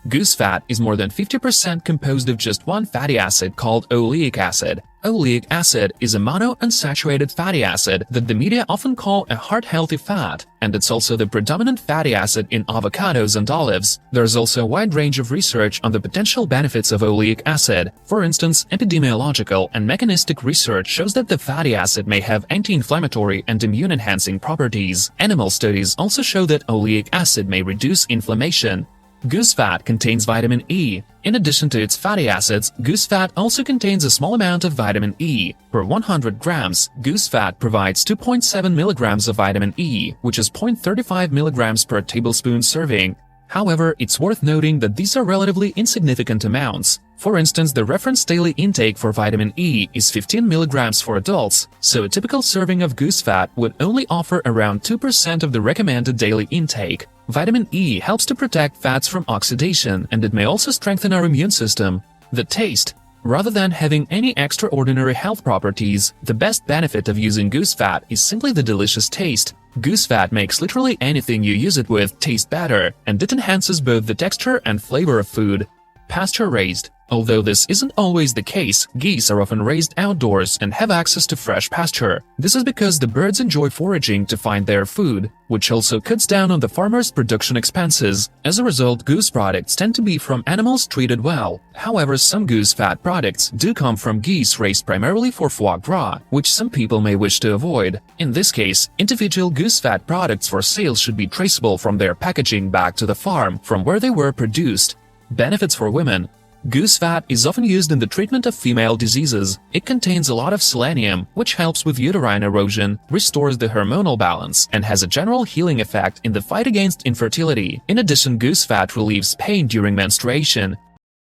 Goose fat is more than 50% composed of just one fatty acid called oleic acid. Oleic acid is a monounsaturated fatty acid that the media often call a heart-healthy fat, and it's also the predominant fatty acid in avocados and olives. There's also a wide range of research on the potential benefits of oleic acid. For instance, epidemiological and mechanistic research shows that the fatty acid may have anti-inflammatory and immune-enhancing properties. Animal studies also show that oleic acid may reduce inflammation. Goose fat contains vitamin E. In addition to its fatty acids, goose fat also contains a small amount of vitamin E. Per 100 grams, goose fat provides 2.7 milligrams of vitamin E, which is 0.35 milligrams per tablespoon serving. However, it's worth noting that these are relatively insignificant amounts. For instance, the reference daily intake for vitamin E is 15 milligrams for adults, so a typical serving of goose fat would only offer around 2% of the recommended daily intake. Vitamin E helps to protect fats from oxidation, and it may also strengthen our immune system. The taste. Rather than having any extraordinary health properties, the best benefit of using goose fat is simply the delicious taste. Goose fat makes literally anything you use it with taste better, and it enhances both the texture and flavor of food. Pasture-raised. Although this isn't always the case, geese are often raised outdoors and have access to fresh pasture. This is because the birds enjoy foraging to find their food, which also cuts down on the farmer's production expenses. As a result, goose products tend to be from animals treated well. However, some goose fat products do come from geese raised primarily for foie gras, which some people may wish to avoid. In this case, individual goose fat products for sale should be traceable from their packaging back to the farm from where they were produced. Benefits for women. Goose fat is often used in the treatment of female diseases. It contains a lot of selenium, which helps with uterine erosion, restores the hormonal balance, and has a general healing effect in the fight against infertility. In addition, goose fat relieves pain during menstruation.